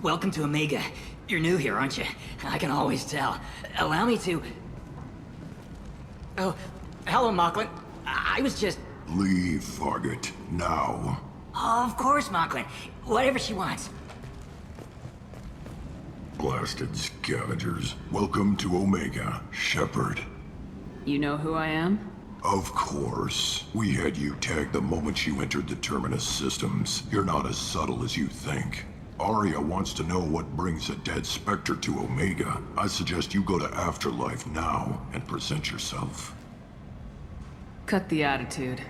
Welcome to Omega. You're new here, aren't you? I can always tell. Allow me to... Oh, hello, Mocklin. I was just... Leave, Fargate, now. Oh, of course, Mocklin. Whatever she wants. Blasted scavengers. Welcome to Omega, Shepard. You know who I am? Of course. We had you tagged the moment you entered the Terminus systems. You're not as subtle as you think. Aria wants to know what brings a dead Spectre to Omega. I suggest you go to Afterlife now and present yourself. Cut the attitude.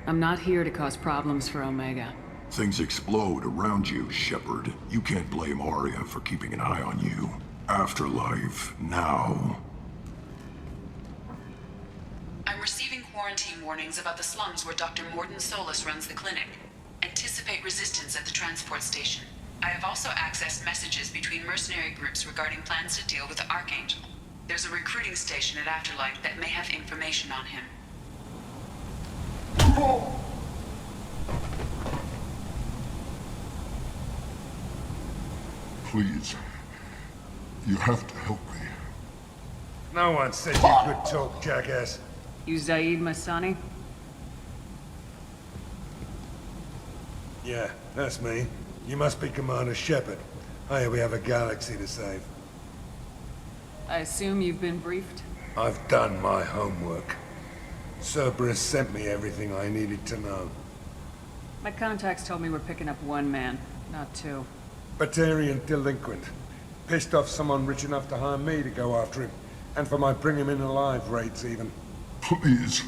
I'm not here to cause problems for Omega. Things explode around you, Shepard. You can't blame Aria for keeping an eye on you. Afterlife, now. I'm receiving quarantine warnings about the slums where Dr. Mordin Solus runs the clinic. Anticipate resistance at the transport station. I have also accessed messages between mercenary groups regarding plans to deal with the Archangel. There's a recruiting station at Afterlife that may have information on him. Please. You have to help me. No one said you could talk, jackass. You Zaid Masani? Yeah, that's me. You must be Commander Shepard. Hey, we have a galaxy to save. I assume you've been briefed? I've done my homework. Cerberus sent me everything I needed to know. My contacts told me we're picking up one man, not two. Batarian delinquent. Pissed off someone rich enough to hire me to go after him. And for my bring him in alive rates even. Please.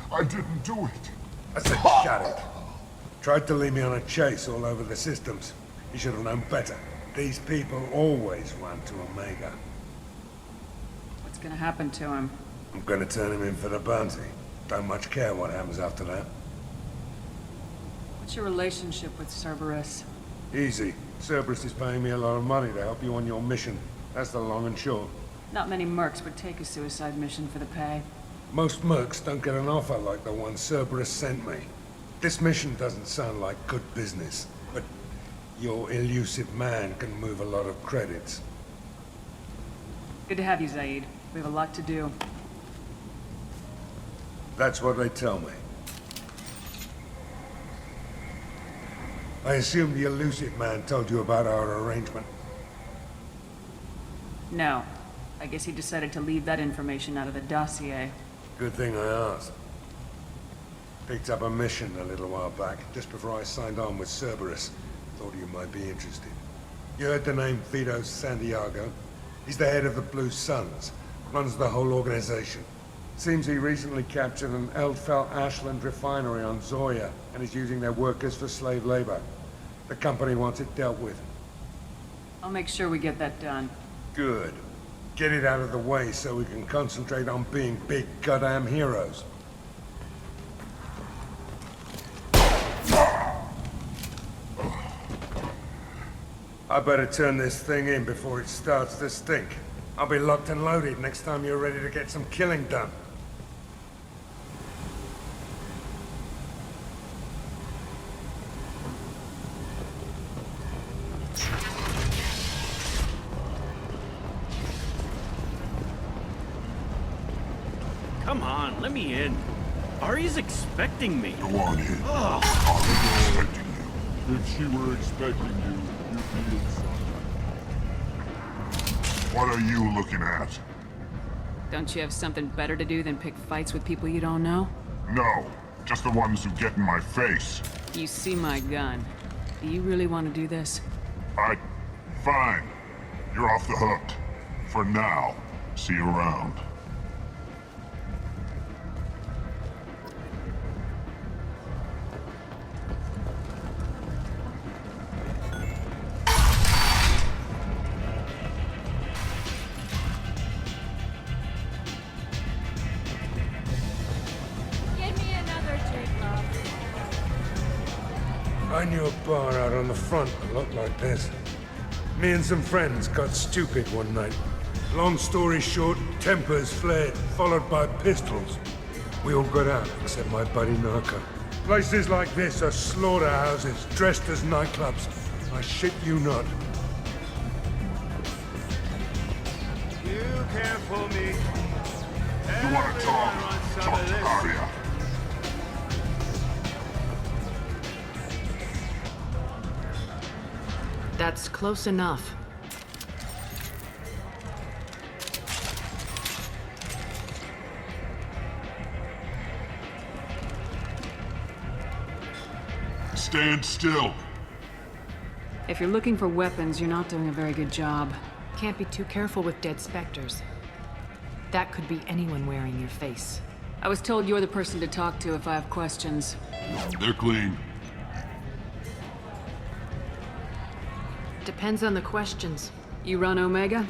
I didn't do it. I said shut it. Tried to lead me on a chase all over the systems. You should have known better. These people always run to Omega. What's gonna happen to him? I'm gonna turn him in for the bounty. Don't much care what happens after that. What's your relationship with Cerberus? Easy. Cerberus is paying me a lot of money to help you on your mission. That's the long and short. Not many mercs would take a suicide mission for the pay. Most mercs don't get an offer like the one Cerberus sent me. This mission doesn't sound like good business, but your elusive man can move a lot of credits. Good to have you, Zaid. We have a lot to do. That's what they tell me. I assume the elusive man told you about our arrangement. No. I guess he decided to leave that information out of the dossier. Good thing I asked. Picked up a mission a little while back, just before I signed on with Cerberus. Thought you might be interested. You heard the name Vito Santiago? He's the head of the Blue Suns. Runs the whole organization. Seems he recently captured an Eldfell Ashland refinery on Zoya and is using their workers for slave labor. The company wants it dealt with. I'll make sure we get that done. Good. Get it out of the way so we can concentrate on being big goddamn heroes. I better turn this thing in before it starts to stink. I'll be locked and loaded next time you're ready to get some killing done. Come on, let me in. Aria's expecting me. Go on in. Oh. Aria's expecting you. If she were expecting you, you'd be inside. What are you looking at? Don't you have something better to do than pick fights with people you don't know? No, just the ones who get in my face. You see my gun. Do you really want to do this? Fine. You're off the hook. For now. See you around. I knew a bar out on the front that looked like this. Me and some friends got stupid one night. Long story short, tempers flared, followed by pistols. We all got out, except my buddy Narco. Places like this are slaughterhouses, dressed as nightclubs. I shit you not. care for me. You want to talk? Talk to Aria. That's close enough. Stand still. If you're looking for weapons, you're not doing a very good job. Can't be too careful with dead specters. That could be anyone wearing your face. I was told you're the person to talk to if I have questions. They're clean. Depends on the questions. You run Omega?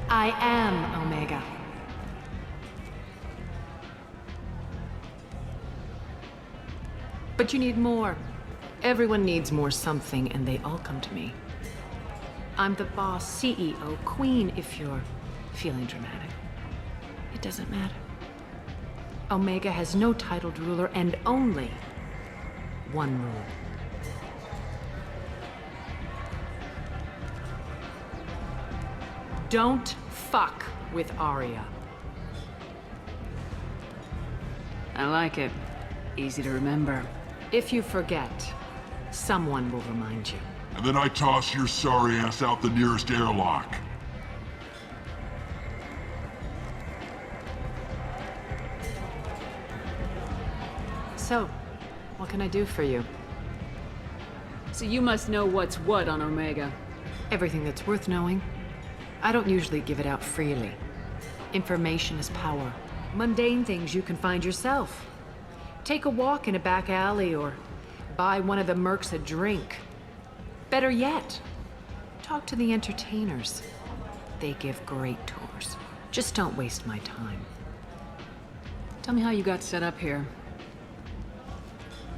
I am Omega. But you need more. Everyone needs more something, and they all come to me. I'm the boss, CEO, queen, if you're feeling dramatic. It doesn't matter. Omega has no titled ruler and only one rule. Don't fuck with Aria. I like it. Easy to remember. If you forget, someone will remind you. And then I toss your sorry ass out the nearest airlock. So, what can I do for you? So you must know what's what on Omega. Everything that's worth knowing. I don't usually give it out freely. Information is power. Mundane things you can find yourself. Take a walk in a back alley or buy one of the mercs a drink. Better yet, talk to the entertainers. They give great tours. Just don't waste my time. Tell me how you got set up here.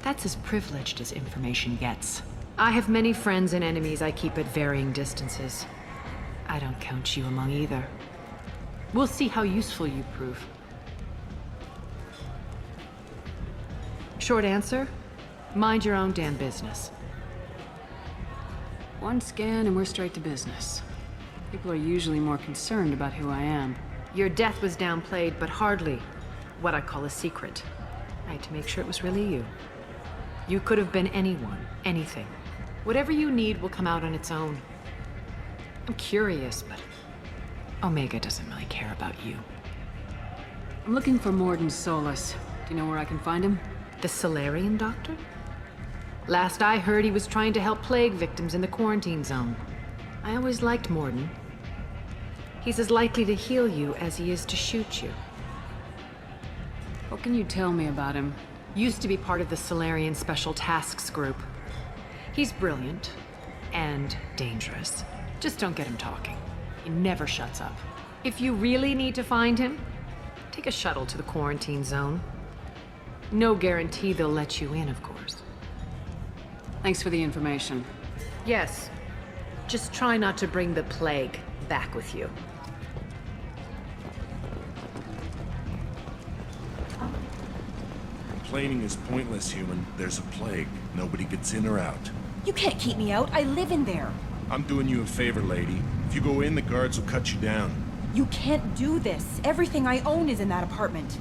That's as privileged as information gets. I have many friends and enemies I keep at varying distances. I don't count you among either. We'll see how useful you prove. Short answer, mind your own damn business. One scan and we're straight to business. People are usually more concerned about who I am. Your death was downplayed, but hardly what I call a secret. I had to make sure it was really you. You could have been anyone, anything. Whatever you need will come out on its own. I'm curious, but Omega doesn't really care about you. I'm looking for Mordin Solus. Do you know where I can find him? The Solarian doctor? Last I heard, he was trying to help plague victims in the quarantine zone. I always liked Mordin. He's as likely to heal you as he is to shoot you. What can you tell me about him? Used to be part of the Solarian Special Tasks Group. He's brilliant and dangerous. Just don't get him talking. He never shuts up. If you really need to find him, take a shuttle to the quarantine zone. No guarantee they'll let you in, of course. Thanks for the information. Yes. Just try not to bring the plague back with you. Complaining is pointless, human. There's a plague. Nobody gets in or out. You can't keep me out. I live in there. I'm doing you a favor, lady. If you go in, the guards will cut you down. You can't do this. Everything I own is in that apartment.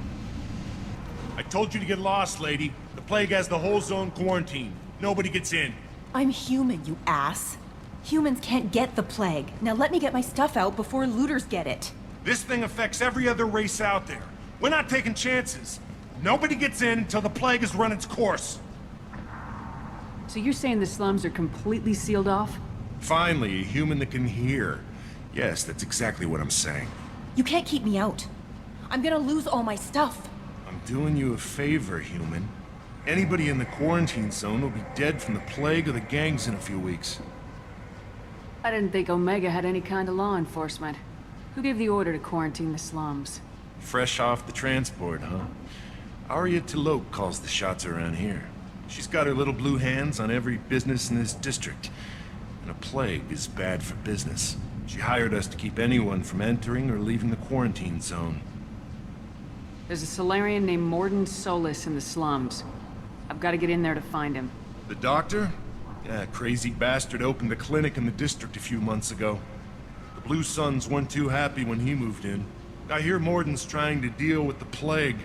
I told you to get lost, lady. The plague has the whole zone quarantined. Nobody gets in. I'm human, you ass. Humans can't get the plague. Now let me get my stuff out before looters get it. This thing affects every other race out there. We're not taking chances. Nobody gets in until the plague has run its course. So you're saying the slums are completely sealed off? Finally, a human that can hear. Yes, that's exactly what I'm saying. You can't keep me out. I'm gonna lose all my stuff. I'm doing you a favor, human. Anybody in the quarantine zone will be dead from the plague or the gangs in a few weeks. I didn't think Omega had any kind of law enforcement. Who gave the order to quarantine the slums? Fresh off the transport, huh? Aria T'Loak calls the shots around here. She's got her little blue hands on every business in this district. And a plague is bad for business. She hired us to keep anyone from entering or leaving the quarantine zone. There's a Solarian named Mordin Solus in the slums. I've got to get in there to find him. The doctor? Yeah, crazy bastard opened a clinic in the district a few months ago. The Blue Suns weren't too happy when he moved in. I hear Mordin's trying to deal with the plague.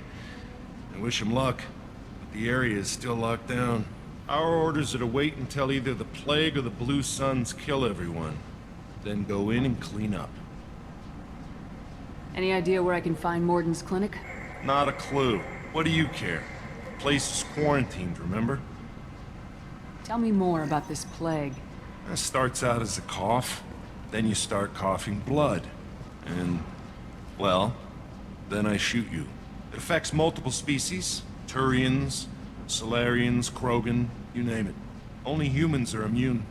I wish him luck, but the area is still locked down. Our orders are to wait until either the plague or the Blue Suns kill everyone. Then go in and clean up. Any idea where I can find Mordin's clinic? Not a clue. What do you care? The place is quarantined, remember? Tell me more about this plague. It starts out as a cough, then you start coughing blood. And, well, then I shoot you. It affects multiple species. Turians, Solarians, Krogan, you name it. Only humans are immune.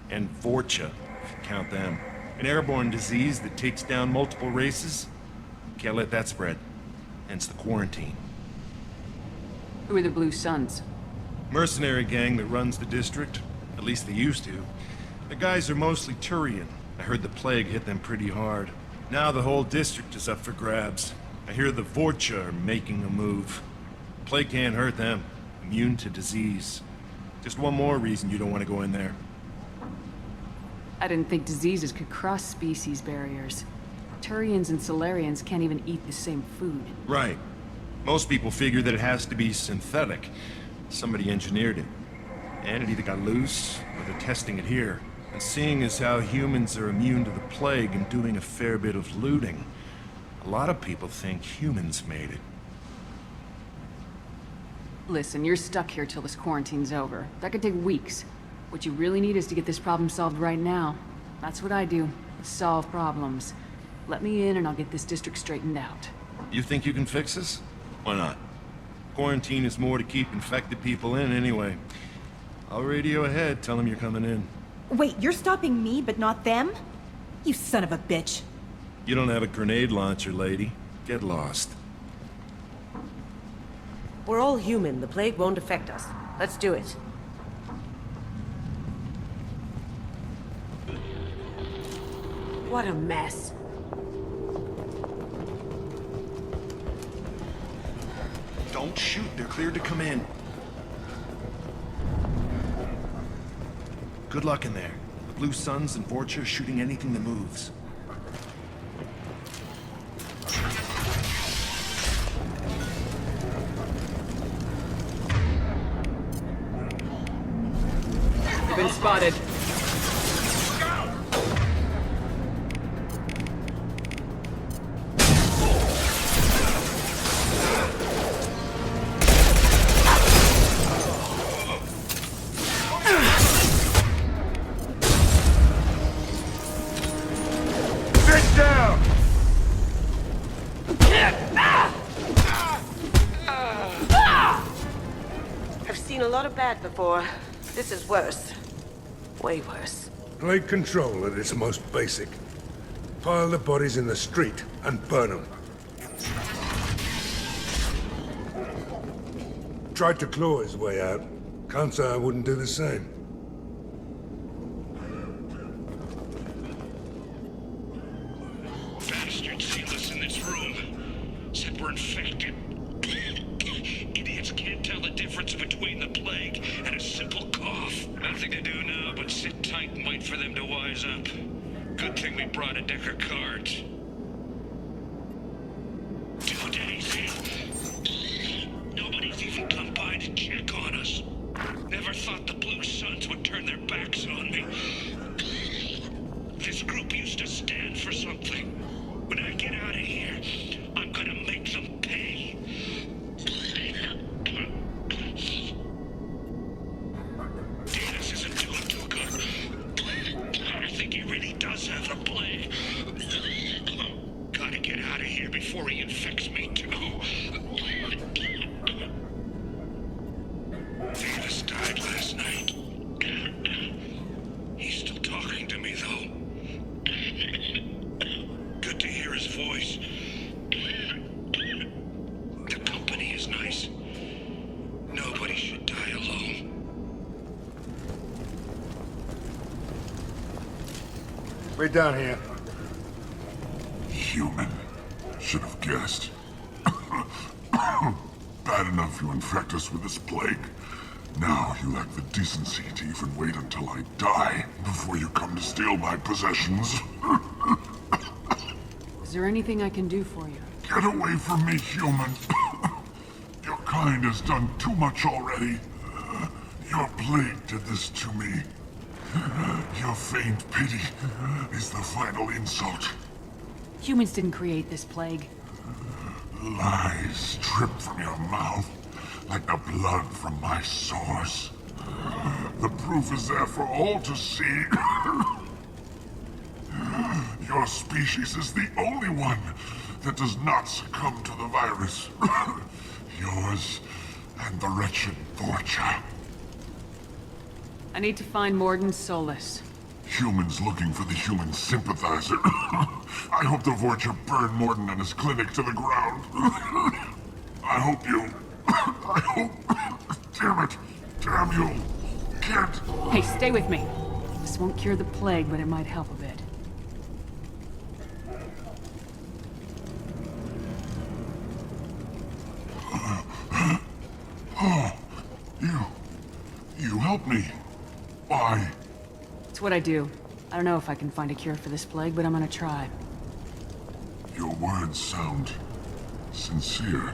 And Vorcha, if you count them. An airborne disease that takes down multiple races. Can't let that spread. Hence the quarantine. Who are the Blue Suns? Mercenary gang that runs the district. At least they used to. The guys are mostly Turian. I heard the plague hit them pretty hard. Now the whole district is up for grabs. I hear the Vorcha are making a move. Plague can't hurt them. Immune to disease. Just one more reason you don't want to go in there. I didn't think diseases could cross species barriers. Turians and Solarians can't even eat the same food. Right. Most people figure that it has to be synthetic. Somebody engineered it. And it either got loose, or they're testing it here. And seeing as how humans are immune to the plague and doing a fair bit of looting, a lot of people think humans made it. Listen, you're stuck here till this quarantine's over. That could take weeks. What you really need is to get this problem solved right now. That's what I do. Solve problems. Let me in and I'll get this district straightened out. You think you can fix this? Why not? Quarantine is more to keep infected people in anyway. I'll radio ahead, tell them you're coming in. Wait, you're stopping me, but not them? You son of a bitch. You don't have a grenade launcher, lady. Get lost. We're all human. The plague won't affect us. Let's do it. What a mess. Don't shoot, they're cleared to come in. Good luck in there. The Blue Suns and Vorcha are shooting anything that moves. Been spotted. I've seen a lot of bad before. This is worse. Way worse. Plague control at its most basic. Pile the bodies in the street and burn them. Tried to claw his way out. Can't say I wouldn't do the same. Bastard sealed us in this room. Said we're infected. Idiots can't tell the difference between the plague and a simple cough. Nothing to do now but sit tight and wait for them to wise up. Good thing we brought a deck of cards. 2 days in. Nobody's even come by to check on us. Never thought the Blue Suns would turn their backs on me. This group used to stand for something. When I get out of here, I'm gonna make them pay. Davis isn't doing too good. I think he really does have the plague. Gotta get out of here before he infects me too. Davis died last night. He's still talking to me, though. Good to hear his voice. The company is nice. Nobody should die alone. We're down here. Human. Should have guessed. Bad enough you infect us with this plague. Now you lack the decency to even wait until I die before you come to steal my possessions. Is there anything I can do for you? Get away from me, human. Your kind has done too much already. Your plague did this to me. Your feigned pity is the final insult. Humans didn't create this plague. Lies drip from your mouth like the blood from my sores. The proof is there for all to see. Your species is the only one that does not succumb to the virus. Yours and the wretched Vorcha. I need to find Mordin Solus. Humans looking for the human sympathizer. I hope the Vorcha burn Mordin and his clinic to the ground. I hope you... I hope... Damn it. Damn you. Can't... Hey, stay with me. This won't cure the plague, but it might help a bit. Oh, you helped me. Why? It's what I do. I don't know if I can find a cure for this plague, but I'm gonna try. Your words sound sincere.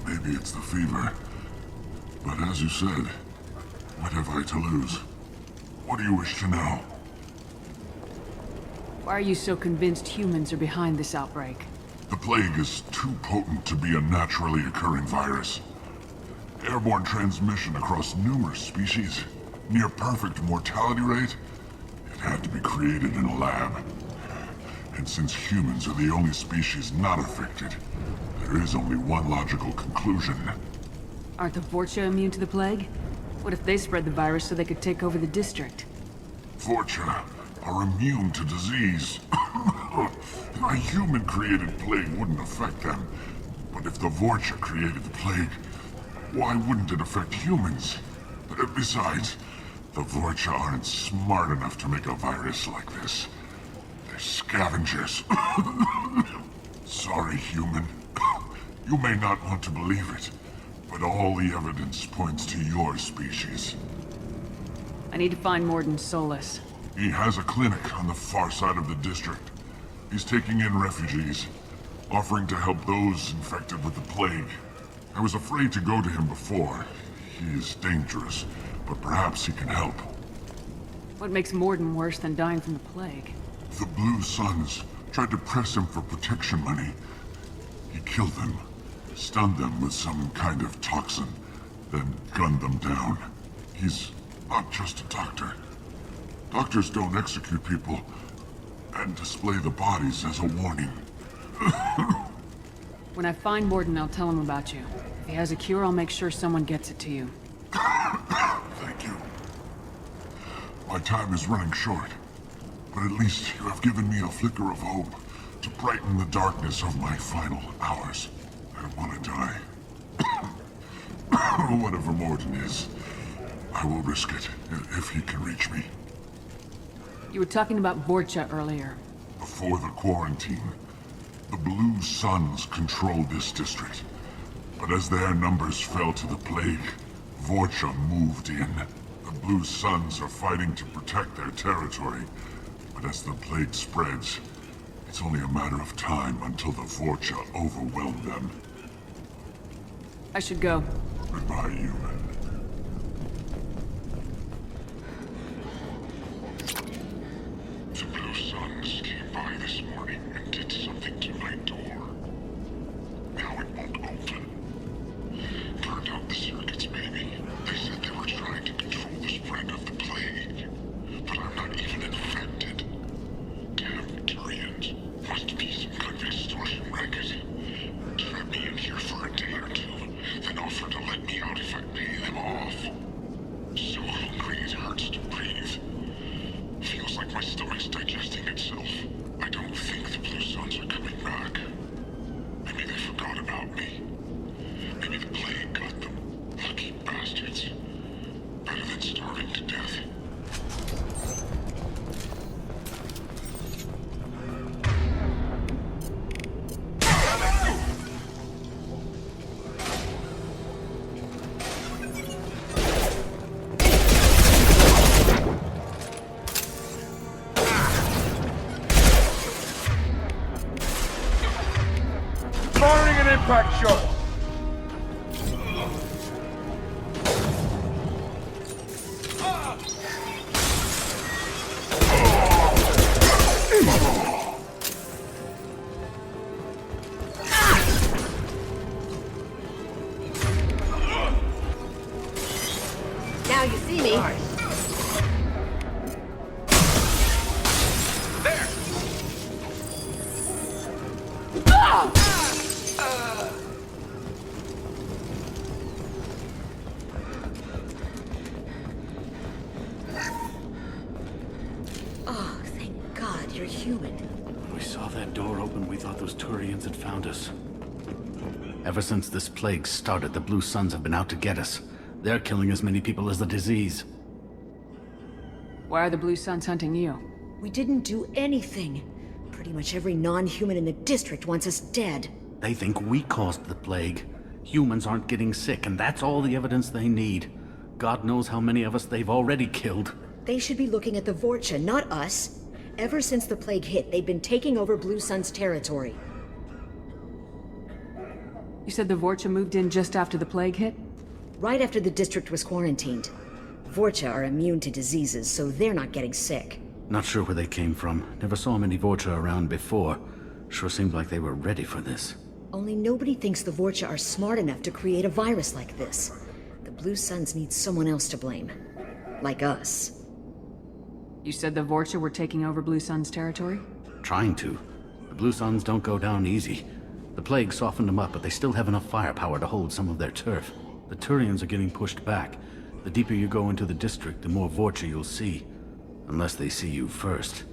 Maybe it's the fever. But as you said, what have I to lose? What do you wish to know? Why are you so convinced humans are behind this outbreak? The plague is too potent to be a naturally occurring virus. Airborne transmission across numerous species, near perfect mortality rate. It had to be created in a lab. And since humans are the only species not affected, there is only one logical conclusion. Aren't the Vorcha immune to the plague? What if they spread the virus so they could take over the district? Vorcha are immune to disease. A human-created plague wouldn't affect them. But if the Vorcha created the plague, why wouldn't it affect humans? Besides, the Vorcha aren't smart enough to make a virus like this. They're scavengers. Sorry, human. You may not want to believe it, but all the evidence points to your species. I need to find Mordin Solus. He has a clinic on the far side of the district. He's taking in refugees, offering to help those infected with the plague. I was afraid to go to him before. He is dangerous, but perhaps he can help. What makes Mordin worse than dying from the plague? The Blue Suns tried to press him for protection money. He killed them, stunned them with some kind of toxin, then gunned them down. He's not just a doctor. Doctors don't execute people and display the bodies as a warning. When I find Mordin, I'll tell him about you. If he has a cure, I'll make sure someone gets it to you. Thank you. My time is running short, but at least you have given me a flicker of hope to brighten the darkness of my final hours. I don't want to die. Whatever Mordin is, I will risk it if he can reach me. You were talking about Vorcha earlier. Before the quarantine, the Blue Suns controlled this district. But as their numbers fell to the plague, Vorcha moved in. The Blue Suns are fighting to protect their territory. But as the plague spreads, it's only a matter of time until the Vorcha overwhelm them. I should go. Goodbye, human. The Blue Suns came by this morning and did something to my door. Now it won't open. Burned out the circuits, maybe. They said they were trying to control the spread of the plague. But I'm not even infected. Damn Turians. Must be some kind of extortion racket. Trap me in here for a day or two, then offer to let me out if I pay them off. So hungry it hurts to breathe. Feels like my stomach's digesting itself. I don't think the Blue Suns are coming back. Maybe they forgot about me. Maybe the plague got them. Lucky bastards. Better than starving to death. impact shot! Now you see me. Oh, thank God you're human. When we saw that door open, we thought those Turians had found us. Ever since this plague started, the Blue Suns have been out to get us. They're killing as many people as the disease. Why are the Blue Suns hunting you? We didn't do anything. Pretty much every non-human in the district wants us dead. They think we caused the plague. Humans aren't getting sick, and that's all the evidence they need. God knows how many of us they've already killed. They should be looking at the Vorcha, not us. Ever since the plague hit, they've been taking over Blue Sun's territory. You said the Vorcha moved in just after the plague hit? Right after the district was quarantined. Vorcha are immune to diseases, so they're not getting sick. Not sure where they came from. Never saw many Vorcha around before. Sure seemed like they were ready for this. Only nobody thinks the Vorcha are smart enough to create a virus like this. The Blue Suns need someone else to blame. Like us. You said the Vorcha were taking over Blue Sun's territory? Trying to. The Blue Suns don't go down easy. The plague softened them up, but they still have enough firepower to hold some of their turf. The Turians are getting pushed back. The deeper you go into the district, the more Vorcha you'll see. Unless they see you first.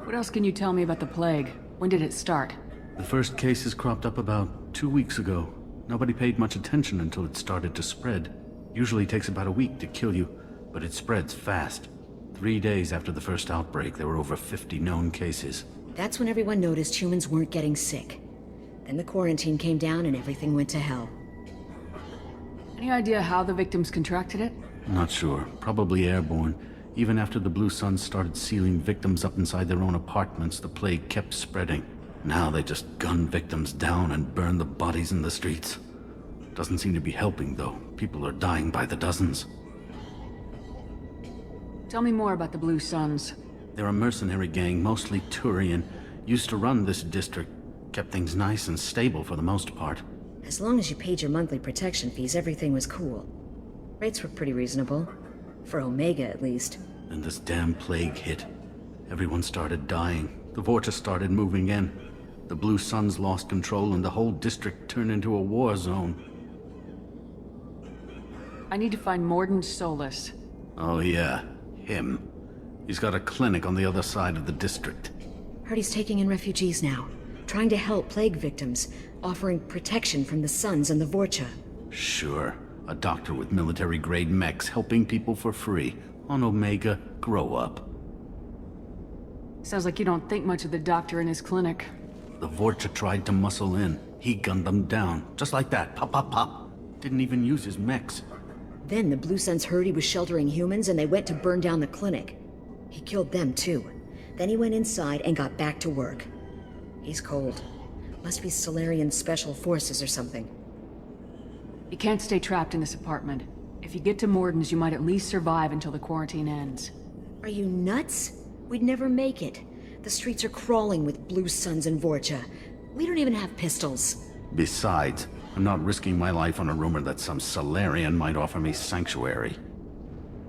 What else can you tell me about the plague? When did it start? The first cases cropped up about 2 weeks ago. Nobody paid much attention until it started to spread. Usually takes about a week to kill you, but it spreads fast. 3 days after the first outbreak, there were over 50 known cases. That's when everyone noticed humans weren't getting sick. Then the quarantine came down and everything went to hell. Any idea how the victims contracted it? Not sure. Probably airborne. Even after the Blue Suns started sealing victims up inside their own apartments, the plague kept spreading. Now they just gun victims down and burn the bodies in the streets. Doesn't seem to be helping, though. People are dying by the dozens. Tell me more about the Blue Suns. They're a mercenary gang, mostly Turian. Used to run this district. Kept things nice and stable for the most part. As long as you paid your monthly protection fees, everything was cool. Rates were pretty reasonable. For Omega, at least. Then this damn plague hit. Everyone started dying. The Vorcha started moving in. The Blue Suns lost control and the whole district turned into a war zone. I need to find Mordin Solus. Oh yeah, him. He's got a clinic on the other side of the district. Heard he's taking in refugees now. Trying to help plague victims. Offering protection from the Suns and the Vorcha. Sure. A doctor with military-grade mechs helping people for free. On Omega, grow up. Sounds like you don't think much of the doctor in his clinic. The Vorcha tried to muscle in. He gunned them down. Just like that. Pop, pop, pop. Didn't even use his mechs. Then the Blue Suns heard he was sheltering humans and they went to burn down the clinic. He killed them too. Then he went inside and got back to work. He's cold. Must be Solarian Special Forces or something. You can't stay trapped in this apartment. If you get to Mordin's, you might at least survive until the quarantine ends. Are you nuts? We'd never make it. The streets are crawling with Blue Suns and Vorcha. We don't even have pistols. Besides, I'm not risking my life on a rumor that some Solarian might offer me sanctuary.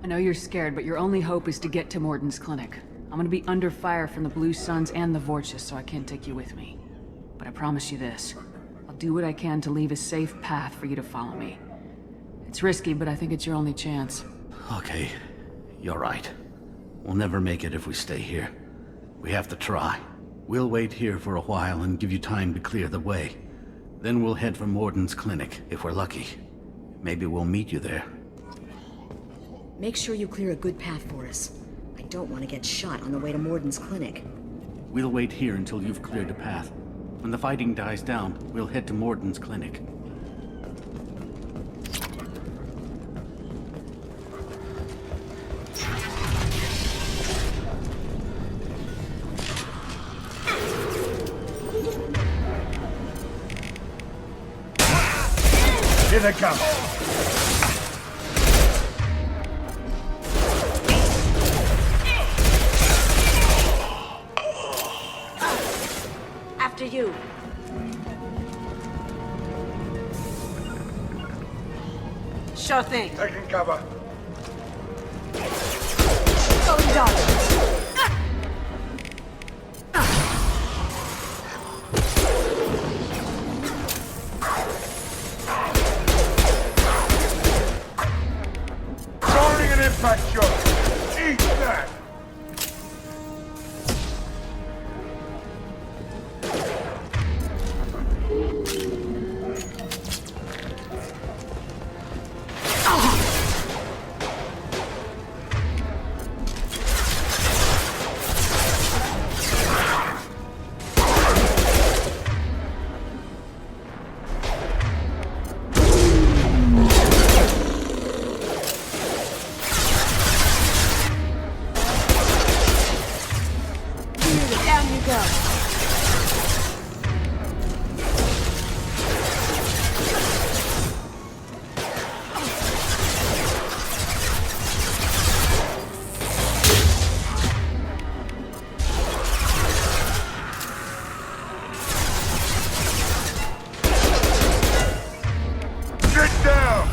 I know you're scared, but your only hope is to get to Mordin's clinic. I'm gonna be under fire from the Blue Suns and the Vorcha, so I can't take you with me. But I promise you this. I'll do what I can to leave a safe path for you to follow me. It's risky, but I think it's your only chance. Okay, you're right. We'll never make it if we stay here. We have to try. We'll wait here for a while and give you time to clear the way. Then we'll head for Mordin's clinic, if we're lucky. Maybe we'll meet you there. Make sure you clear a good path for us. I don't want to get shot on the way to Mordin's clinic. We'll wait here until you've cleared a path. When the fighting dies down, we'll head to Mordin's clinic. Here they come. After you. Sure thing. Taking cover. Going dark. Firing an impact shot. Eat that. Down you go. Get down.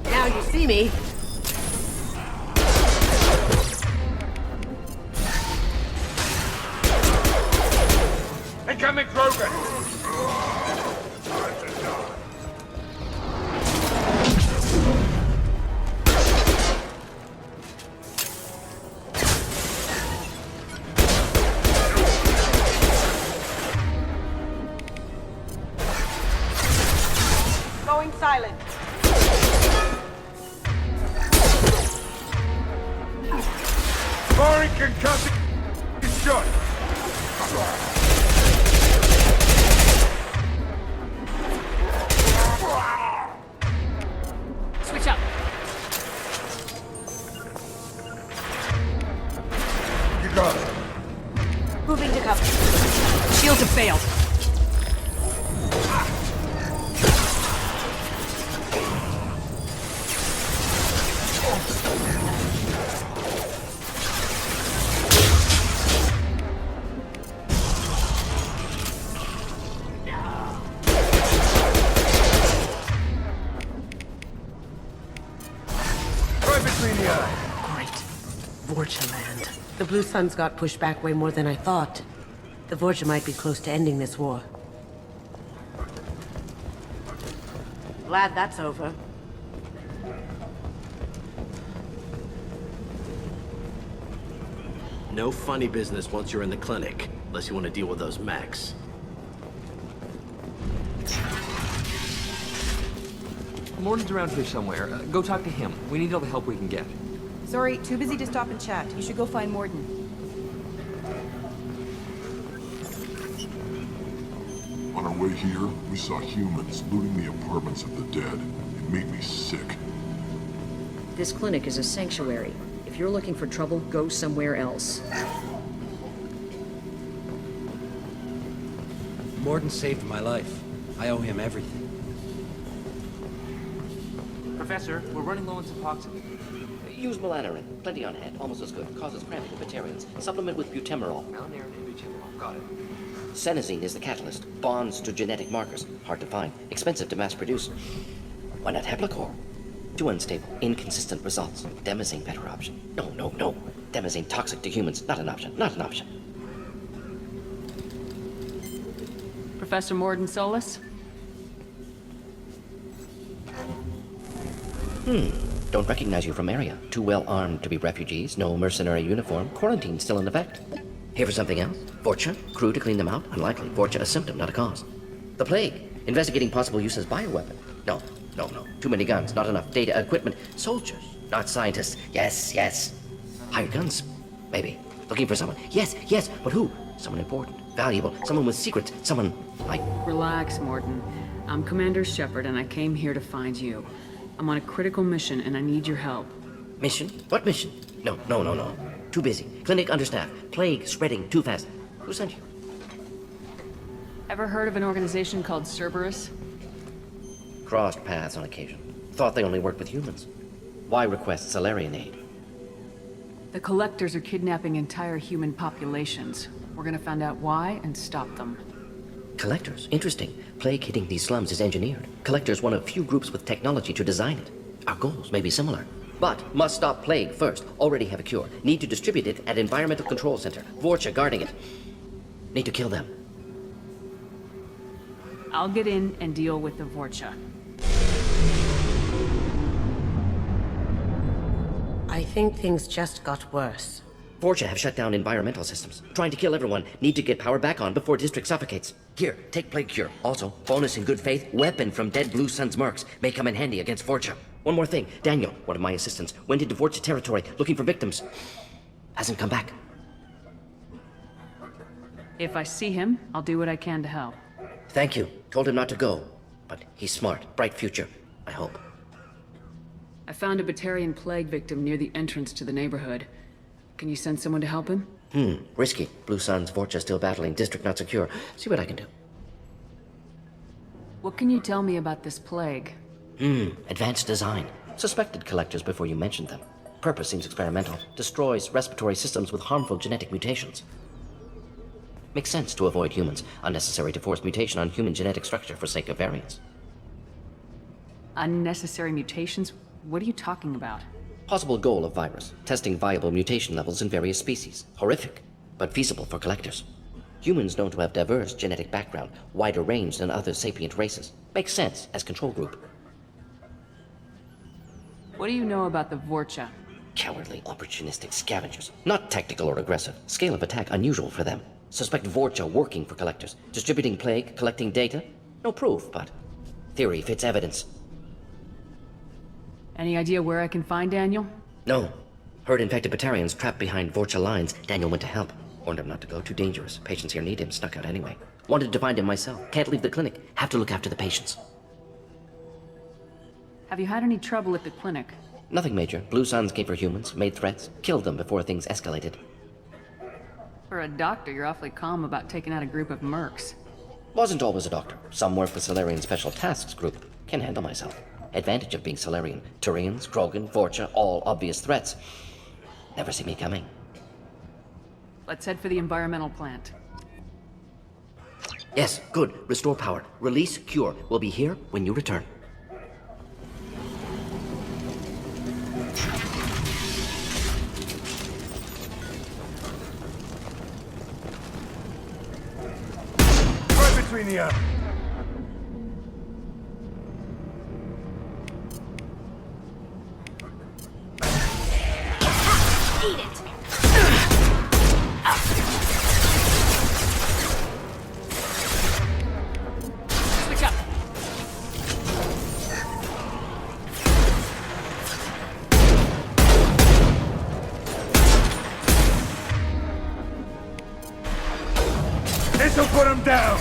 Now you see me. Incoming Krogan. Going silent. Firing concussive shot. Switch up. You got it. Moving to cover. Shields have failed. Right between the eyes. Great. Vorcha land. The Blue Suns got pushed back way more than I thought. The Vorcha might be close to ending this war. Glad that's over. No funny business once you're in the clinic, unless you want to deal with those mechs. Mordin's around here somewhere. Go talk to him. We need all the help we can get. Sorry, too busy to stop and chat. You should go find Mordin. On our way here, we saw humans looting the apartments of the dead. It made me sick. This clinic is a sanctuary. If you're looking for trouble, go somewhere else. Mordin saved my life. I owe him everything. Professor, we're running low on Suboxone. Use melanorin. Plenty on hand. Almost as good. Causes cramping in vegetarians. Supplement with butemerol. Melanorin and butemerol. Got it. Senesine is the catalyst. Bonds to genetic markers. Hard to find. Expensive to mass produce. Why not Heplicor? Too unstable. Inconsistent results. Demazine better option. No. Demazine toxic to humans. Not an option. Not an option. Professor Mordin Solus? Don't recognize you from Aria. Too well armed to be refugees. No mercenary uniform. Quarantine still in effect. Here for something else? Vorcha? Crew to clean them out? Unlikely. Vorcha a symptom, not a cause. The plague. Investigating possible use as bioweapon. No. Too many guns, not enough data, equipment. Soldiers, not scientists. Yes. Hired guns? Maybe. Looking for someone. Yes, but who? Someone important, valuable, someone with secrets, someone like... Relax, Mordin. I'm Commander Shepard, and I came here to find you. I'm on a critical mission, and I need your help. Mission? What mission? No. Too busy. Clinic understaffed. Plague spreading too fast. Who sent you? Ever heard of an organization called Cerberus? Crossed paths on occasion. Thought they only worked with humans. Why request Salarian aid? The Collectors are kidnapping entire human populations. We're gonna find out why and stop them. Collectors? Interesting. Plague hitting these slums is engineered. Collectors one of few groups with technology to design it. Our goals may be similar. But must stop Plague first. Already have a cure. Need to distribute it at Environmental Control Center. Vorcha guarding it. Need to kill them. I'll get in and deal with the Vorcha. I think things just got worse. Vorcha have shut down environmental systems. Trying to kill everyone. Need to get power back on before District suffocates. Here, take Plague Cure. Also, bonus in good faith, weapon from dead Blue Sun's mercs. May come in handy against Vorcha. One more thing. Daniel, one of my assistants, went into Vorcha territory looking for victims. Hasn't come back. If I see him, I'll do what I can to help. Thank you. Told him not to go. But he's smart. Bright future. I hope. I found a Batarian plague victim near the entrance to the neighborhood. Can you send someone to help him? Risky. Blue Sun's Vorcha still battling. District not secure. See what I can do. What can you tell me about this plague? Advanced design. Suspected collectors before you mentioned them. Purpose seems experimental. Destroys respiratory systems with harmful genetic mutations. Makes sense to avoid humans. Unnecessary to force mutation on human genetic structure for sake of variance. Unnecessary mutations? What are you talking about? Possible goal of virus. Testing viable mutation levels in various species. Horrific, but feasible for collectors. Humans known to have diverse genetic background, wider range than other sapient races. Makes sense as control group. What do you know about the Vorcha? Cowardly, opportunistic scavengers. Not tactical or aggressive. Scale of attack unusual for them. Suspect Vorcha working for collectors. Distributing plague, collecting data. No proof, but theory fits evidence. Any idea where I can find Daniel? No. Heard infected Batarians trapped behind Vorcha lines. Daniel went to help. Warned him not to go, too dangerous. Patients here need him, snuck out anyway. Wanted to find him myself. Can't leave the clinic. Have to look after the patients. Have you had any trouble at the clinic? Nothing major. Blue Suns came for humans, made threats, killed them before things escalated. For a doctor, you're awfully calm about taking out a group of mercs. Wasn't always a doctor. Some work with Solarian Special Tasks Group. Can handle myself. Advantage of being Solarian. Turians, Krogan, Vorcha, all obvious threats. Never see me coming. Let's head for the environmental plant. Yes, good. Restore power. Release cure. We'll be here when you return. Right between the eyes. Eat it! Switch up! This'll put him down!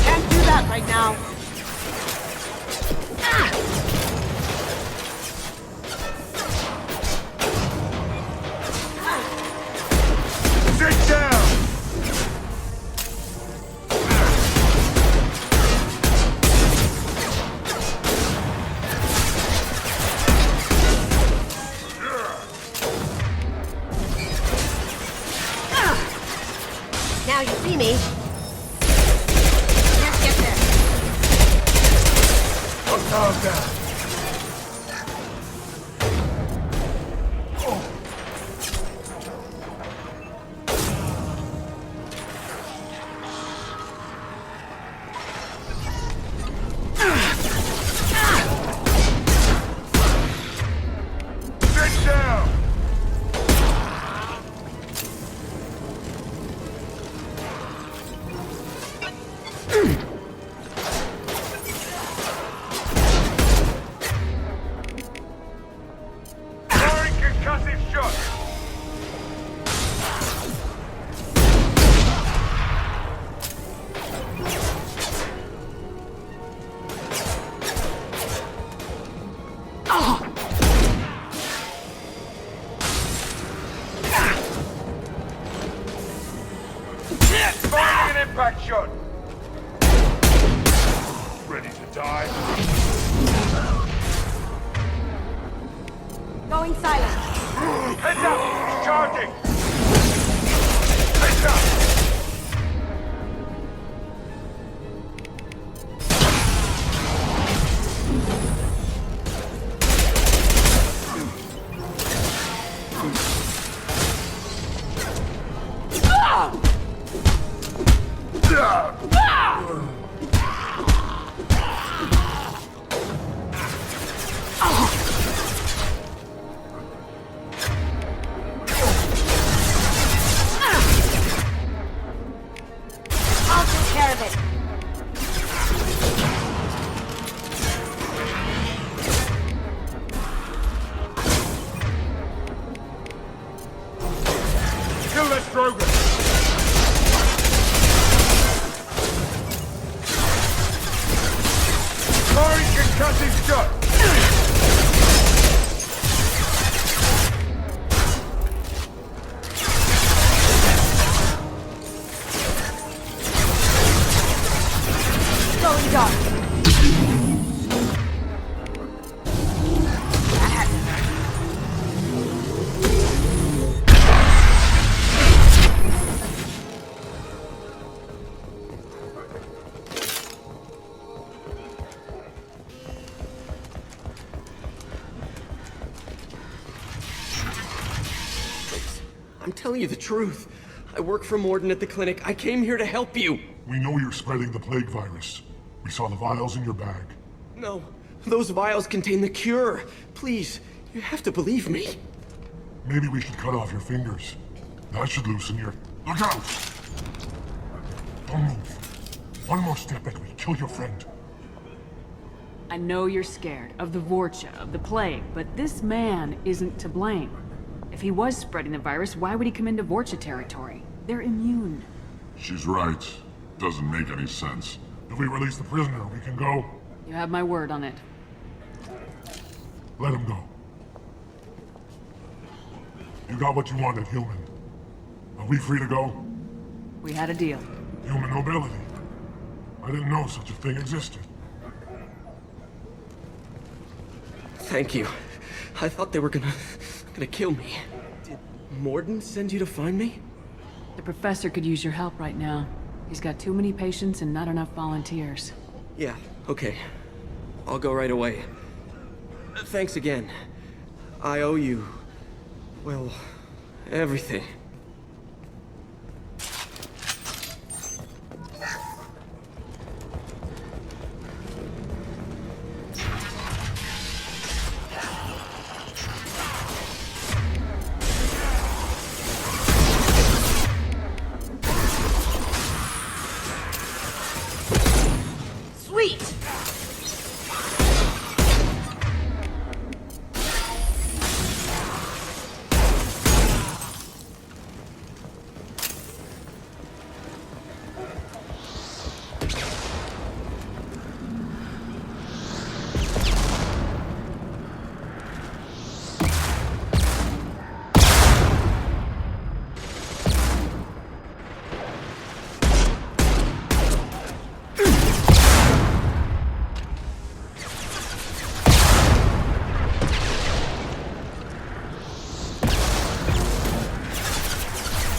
Can't do that right now. Sit down! Now you see me. Can't get there. I'll calm down. Sit down! Firing concussive shot! back shot. Ready to die? Going silent. Heads up! He's charging! Heads up! I'll take care of it. Kill that Drogon! Mori concussive shot! Going dark. I'm telling you the truth. I work for Mordin at the clinic. I came here to help you. We know you're spreading the plague virus. We saw the vials in your bag. No, those vials contain the cure. Please, you have to believe me. Maybe we should cut off your fingers. That should loosen your... Look out! Don't move. One more step and we kill your friend. I know you're scared of the Vorcha, of the plague, but this man isn't to blame. If he was spreading the virus, why would he come into Vorcha territory? They're immune. She's right. Doesn't make any sense. If we release the prisoner, we can go. You have my word on it. Let him go. You got what you wanted, human. Are we free to go? We had a deal. Human nobility. I didn't know such a thing existed. Thank you. I thought they were gonna kill me. Did Mordin send you to find me? The professor could use your help right now. He's got too many patients and not enough volunteers. Yeah, okay. I'll go right away. Thanks again. I owe you... well, everything. Sweet!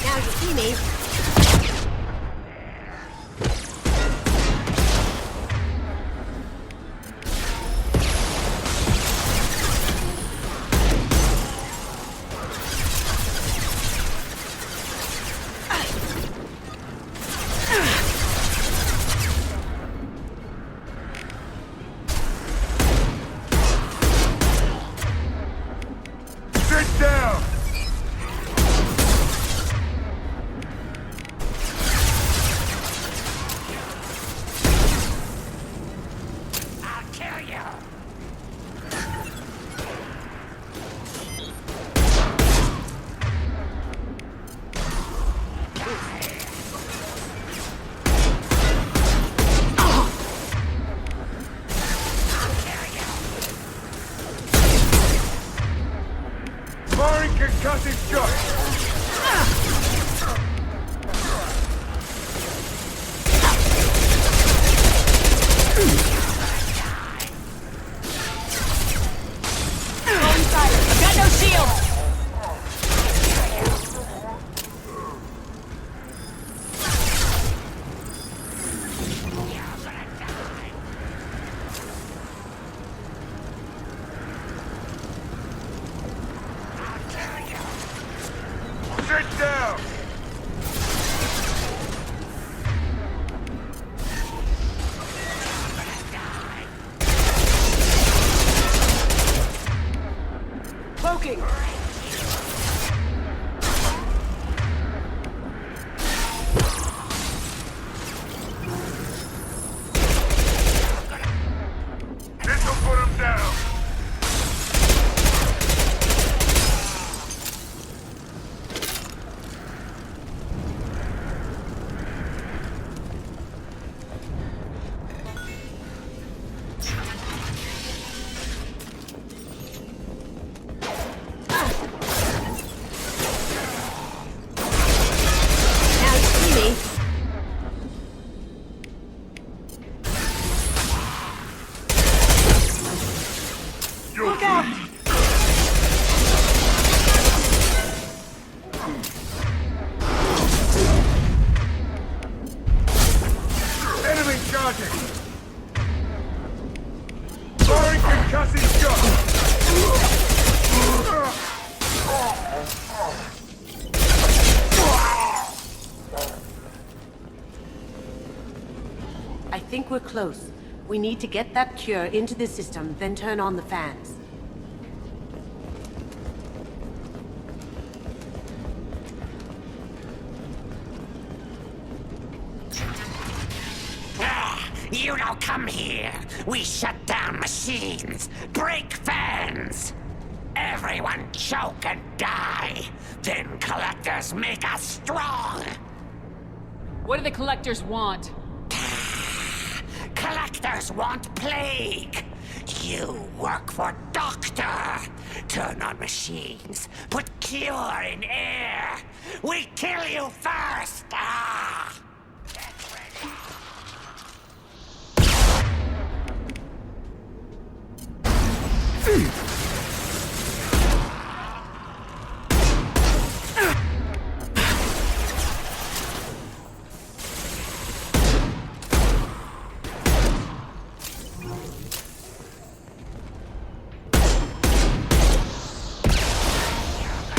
Now you see me. Sit down! I'll kill you. Mori concussive shot! Cloaking! This'll put him down! Now you see me. Look out! Enemy charging! Firing concussive shot! I think we're close. We need to get that cure into the system, then turn on the fans. You don't come here. We shut down machines, break fans. Everyone choke and die. Then collectors make us strong. What do the collectors want? Collectors want plague. You work for Doctor. Turn on machines. Put cure in air. We kill you first. Ah!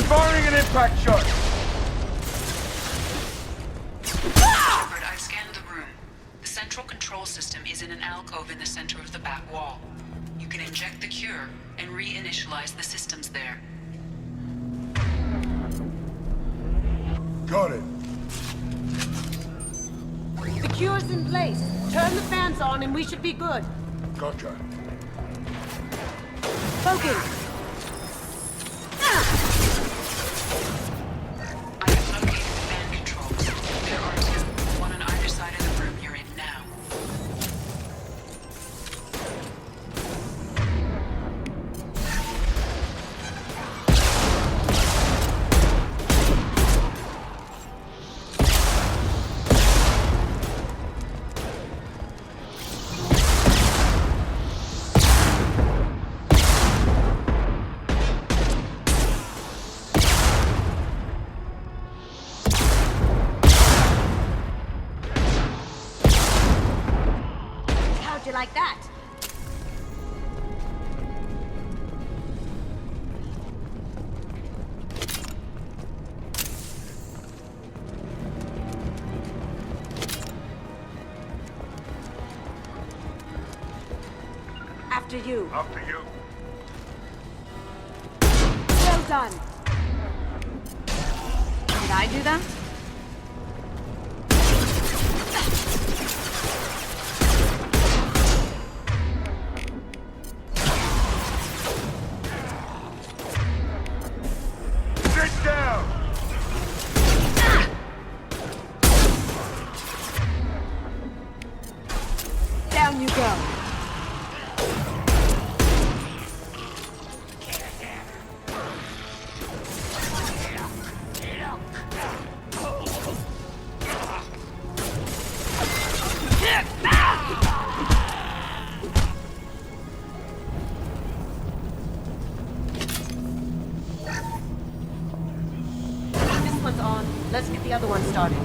Firing an impact shot! Shepard, I've scanned the room. The central control system is in an alcove in the center of the back wall. You can inject the cure and reinitialize the systems there. Got it. The cure's in place. Turn the fans on and we should be good. Gotcha. Cloaking! I have located the fan controls. There are two, one on either side of the room you're in now. How'd you like that? After you. After you. Well done. Did I do that? Sit down! Down you go. This one's on. Let's get the other one started.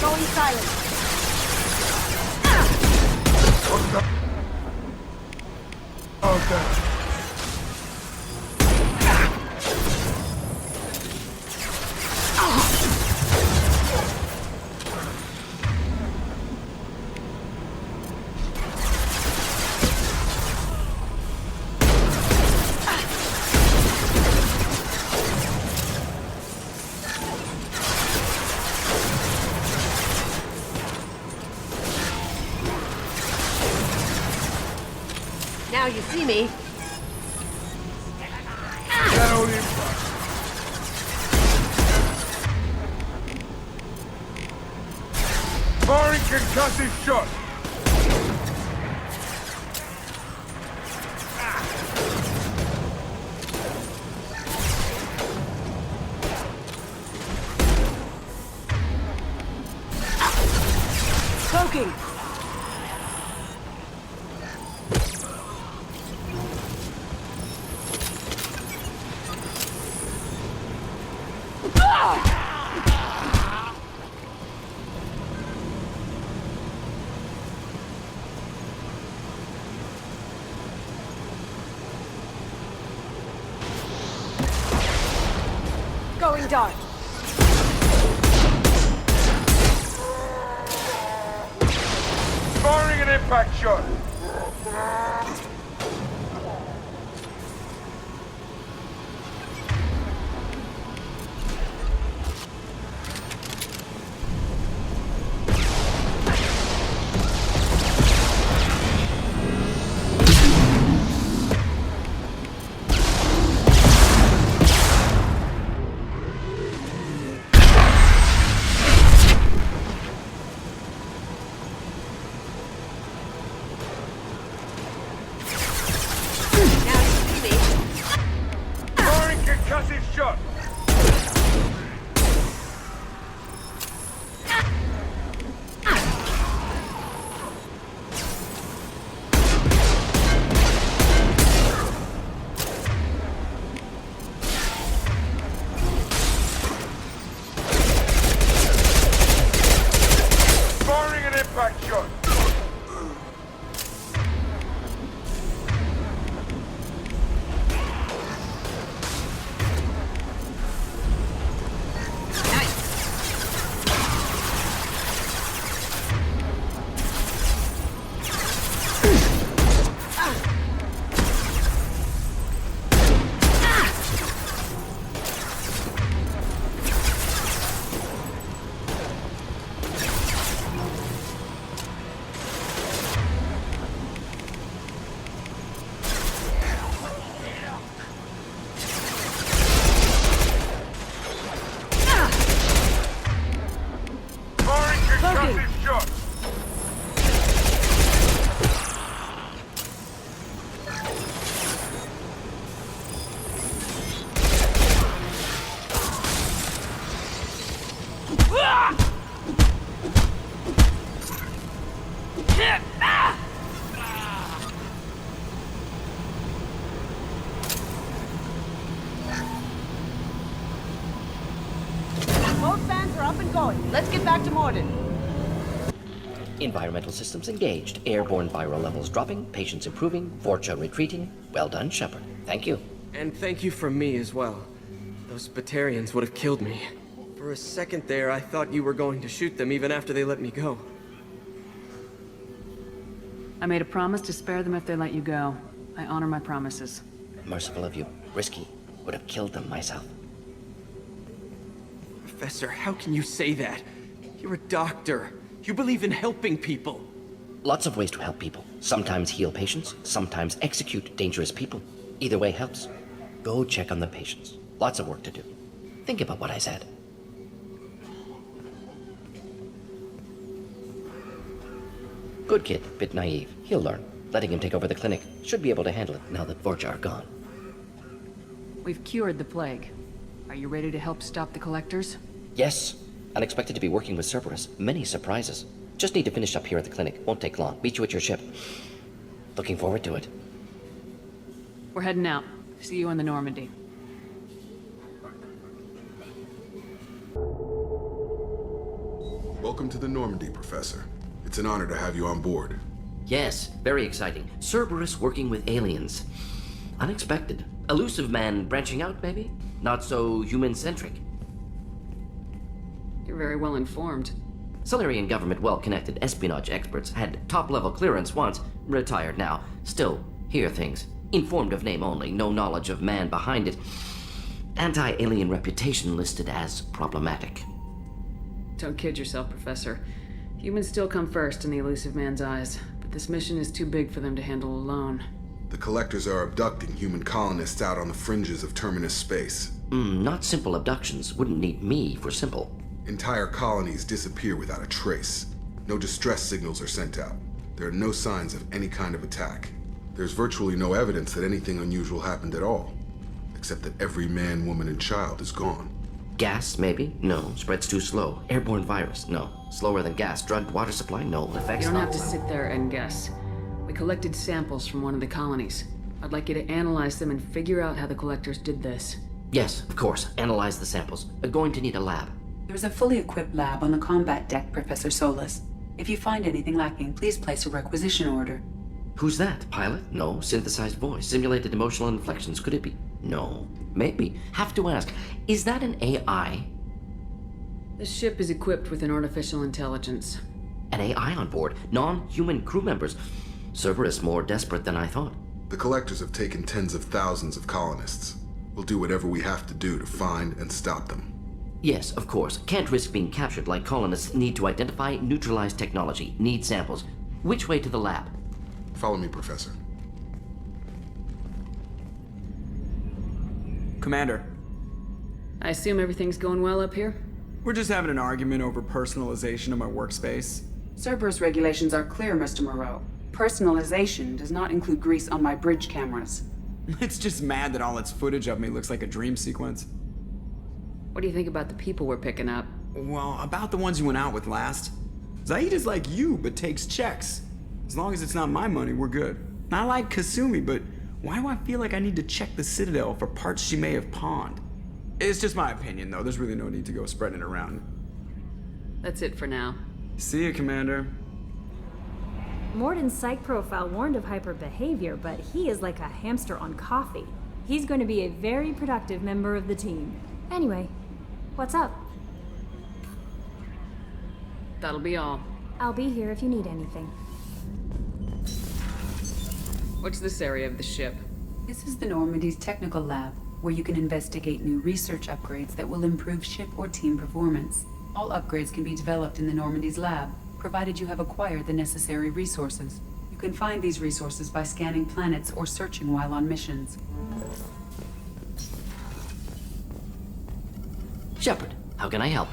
Going silent. What's up? Okay. Now you see me. Down impact. Firing concussive shot. Smoking. Going dark. Firing an impact shot. Concussive shot! Firing an impact shot! Both fans are up and going. Let's get back to Mordin. Environmental systems engaged. Airborne viral levels dropping. Patients improving. Vorcha retreating. Well done, Shepard. Thank you. And thank you from me as well. Those Batarians would have killed me. For a second there, I thought you were going to shoot them even after they let me go. I made a promise to spare them if they let you go. I honor my promises. Merciful of you. Risky. Would have killed them myself. Professor, how can you say that? You're a doctor. You believe in helping people. Lots of ways to help people. Sometimes heal patients, sometimes execute dangerous people. Either way helps. Go check on the patients. Lots of work to do. Think about what I said. Good kid, bit naive. He'll learn. Letting him take over the clinic. Should be able to handle it now that Vorcha are gone. We've cured the plague. Are you ready to help stop the collectors? Yes. Unexpected to be working with Cerberus. Many surprises. Just need to finish up here at the clinic. Won't take long. Meet you at your ship. Looking forward to it. We're heading out. See you on the Normandy. Welcome to the Normandy, Professor. It's an honor to have you on board. Yes, very exciting. Cerberus working with aliens. Unexpected. Elusive man branching out, maybe? Not so human-centric. You're very well informed. Solarian government well-connected espionage experts had top-level clearance once, retired now. Still, hear things. Informed of name only, no knowledge of man behind it. Anti-alien reputation listed as problematic. Don't kid yourself, Professor. Humans still come first in the elusive man's eyes, but this mission is too big for them to handle alone. The Collectors are abducting human colonists out on the fringes of Terminus space. Not simple abductions. Wouldn't need me for simple. Entire colonies disappear without a trace. No distress signals are sent out. There are no signs of any kind of attack. There's virtually no evidence that anything unusual happened at all, except that every man, woman, and child is gone. Gas, maybe? No. Spreads too slow. Airborne virus? No. Slower than gas. Drugged water supply? No. Effects? You don't have to sit there and guess. We collected samples from one of the colonies. I'd like you to analyze them and figure out how the Collectors did this. Yes, of course. Analyze the samples. We're going to need a lab. There's a fully equipped lab on the combat deck, Professor Solus. If you find anything lacking, please place a requisition order. Who's that? Pilot? No. Synthesized voice. Simulated emotional inflections. Could it be? No. Maybe. Have to ask. Is that an AI? The ship is equipped with an artificial intelligence. An AI on board? Non-human crew members? Cerberus more desperate than I thought. The Collectors have taken tens of thousands of colonists. We'll do whatever we have to do to find and stop them. Yes, of course. Can't risk being captured like colonists. Need to identify, neutralize technology. Need samples. Which way to the lab? Follow me, Professor. Commander. I assume everything's going well up here? We're just having an argument over personalization of my workspace. Cerberus regulations are clear, Mr. Moreau. Personalization does not include grease on my bridge cameras. It's just mad that all its footage of me looks like a dream sequence. What do you think about the people we're picking up? Well, about the ones you went out with last. Zaid is like you, but takes checks. As long as it's not my money, we're good. I like Kasumi, but why do I feel like I need to check the Citadel for parts she may have pawned? It's just my opinion, though. There's really no need to go spreading it around. That's it for now. See you, Commander. Mordin's psych profile warned of hyper behavior, but he is like a hamster on coffee. He's going to be a very productive member of the team. Anyway, what's up? That'll be all. I'll be here if you need anything. What's this area of the ship? This is the Normandy's technical lab, where you can investigate new research upgrades that will improve ship or team performance. All upgrades can be developed in the Normandy's lab, provided you have acquired the necessary resources. You can find these resources by scanning planets or searching while on missions. Shepard, how can I help?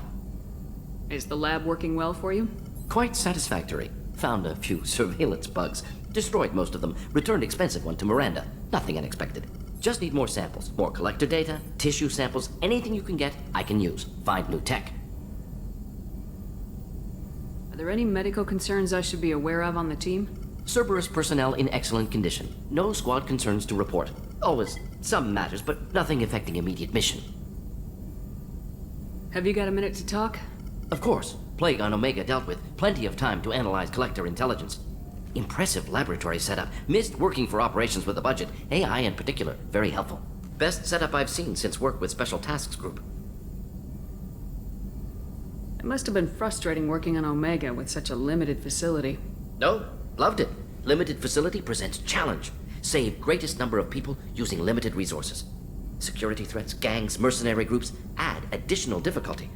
Is the lab working well for you? Quite satisfactory. Found a few surveillance bugs. Destroyed most of them. Returned expensive one to Miranda. Nothing unexpected. Just need more samples. More collector data, tissue samples, anything you can get, I can use. Find new tech. Are there any medical concerns I should be aware of on the team? Cerberus personnel in excellent condition. No squad concerns to report. Always some matters, but nothing affecting immediate mission. Have you got a minute to talk? Of course. Plague on Omega dealt with. Plenty of time to analyze collector intelligence. Impressive laboratory setup. Missed working for operations with a budget. AI in particular. Very helpful. Best setup I've seen since work with Special Tasks Group. It must have been frustrating working on Omega with such a limited facility. No, loved it. Limited facility presents challenge. Save greatest number of people using limited resources. Security threats, gangs, mercenary groups add additional difficulty.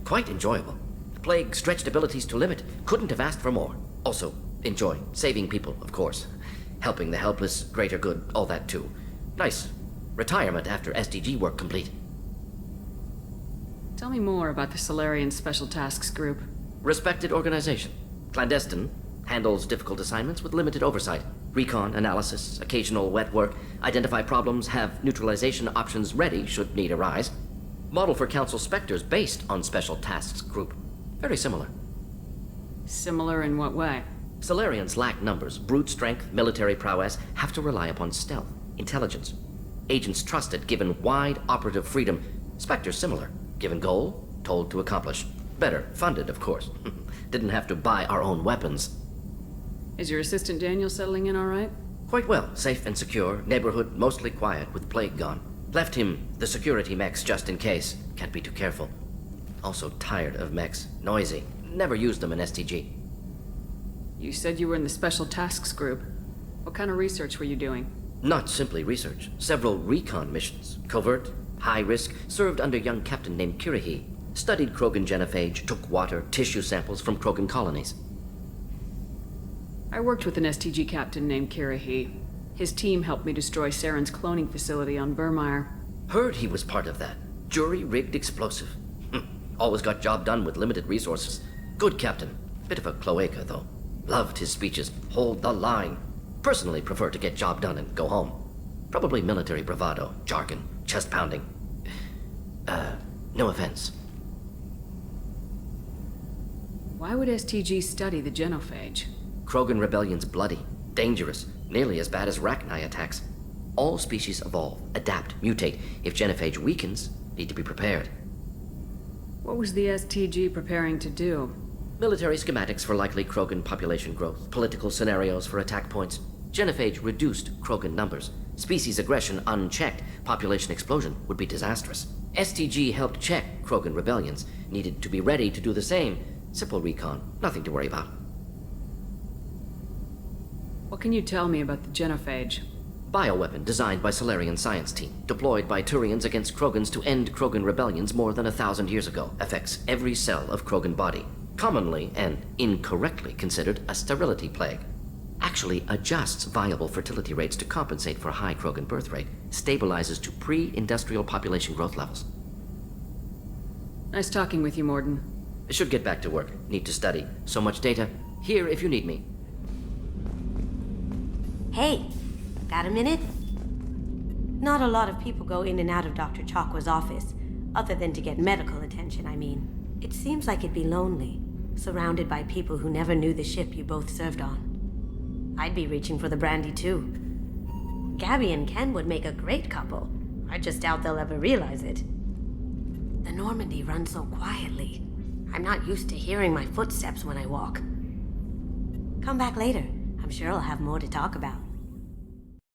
Quite enjoyable. Plague stretched abilities to limit. Couldn't have asked for more. Also, enjoy. Saving people, of course. Helping the helpless, greater good, all that too. Nice. Retirement after SDG work complete. Tell me more about the Solarian Special Tasks Group. Respected organization. Clandestine. Handles difficult assignments with limited oversight. Recon, analysis, occasional wet work. Identify problems, have neutralization options ready should need arise. Model for Council Spectres based on Special Tasks Group. Very similar. Similar in what way? Solarians lack numbers, brute strength, military prowess, have to rely upon stealth, intelligence. Agents trusted, given wide operative freedom. Spectres similar, given goal, told to accomplish. Better, funded, of course. Didn't have to buy our own weapons. Is your assistant Daniel settling in all right? Quite well, safe and secure, neighborhood mostly quiet with plague gone. Left him the security mechs just in case. Can't be too careful. Also tired of mechs, noisy. Never used them in STG. You said you were in the Special Tasks Group. What kind of research were you doing? Not simply research. Several recon missions. Covert, high risk, served under a young captain named Kirihi. Studied Krogan genophage, took water, tissue samples from Krogan colonies. I worked with an STG captain named Kirihi. His team helped me destroy Saren's cloning facility on Burmire. Heard he was part of that. Jury-rigged explosive. Always got job done with limited resources. Good captain. Bit of a cloaca, though. Loved his speeches. Hold the line. Personally prefer to get job done and go home. Probably military bravado, jargon, chest pounding. No offense. Why would STG study the genophage? Krogan rebellion's bloody, dangerous, nearly as bad as Rachni attacks. All species evolve, adapt, mutate. If genophage weakens, need to be prepared. What was the STG preparing to do? Military schematics for likely Krogan population growth, political scenarios for attack points. Genophage reduced Krogan numbers. Species aggression unchecked, population explosion would be disastrous. STG helped check Krogan rebellions, needed to be ready to do the same. Simple recon, nothing to worry about. What can you tell me about the genophage? Bioweapon designed by Solarian science team, deployed by Turians against Krogans to end Krogan rebellions more than 1,000 years ago. Affects every cell of Krogan body. Commonly and incorrectly considered a sterility plague. Actually adjusts viable fertility rates to compensate for high Krogan birth rate. Stabilizes to pre-industrial population growth levels. Nice talking with you, Mordin. Should get back to work. Need to study. So much data. Here if you need me. Hey, got a minute? Not a lot of people go in and out of Dr. Chakwa's office, other than to get medical attention, I mean. It seems like it'd be lonely, surrounded by people who never knew the ship you both served on. I'd be reaching for the brandy too. Gabby and Ken would make a great couple. I just doubt they'll ever realize it. The Normandy runs so quietly. I'm not used to hearing my footsteps when I walk. Come back later. I'm sure I'll have more to talk about.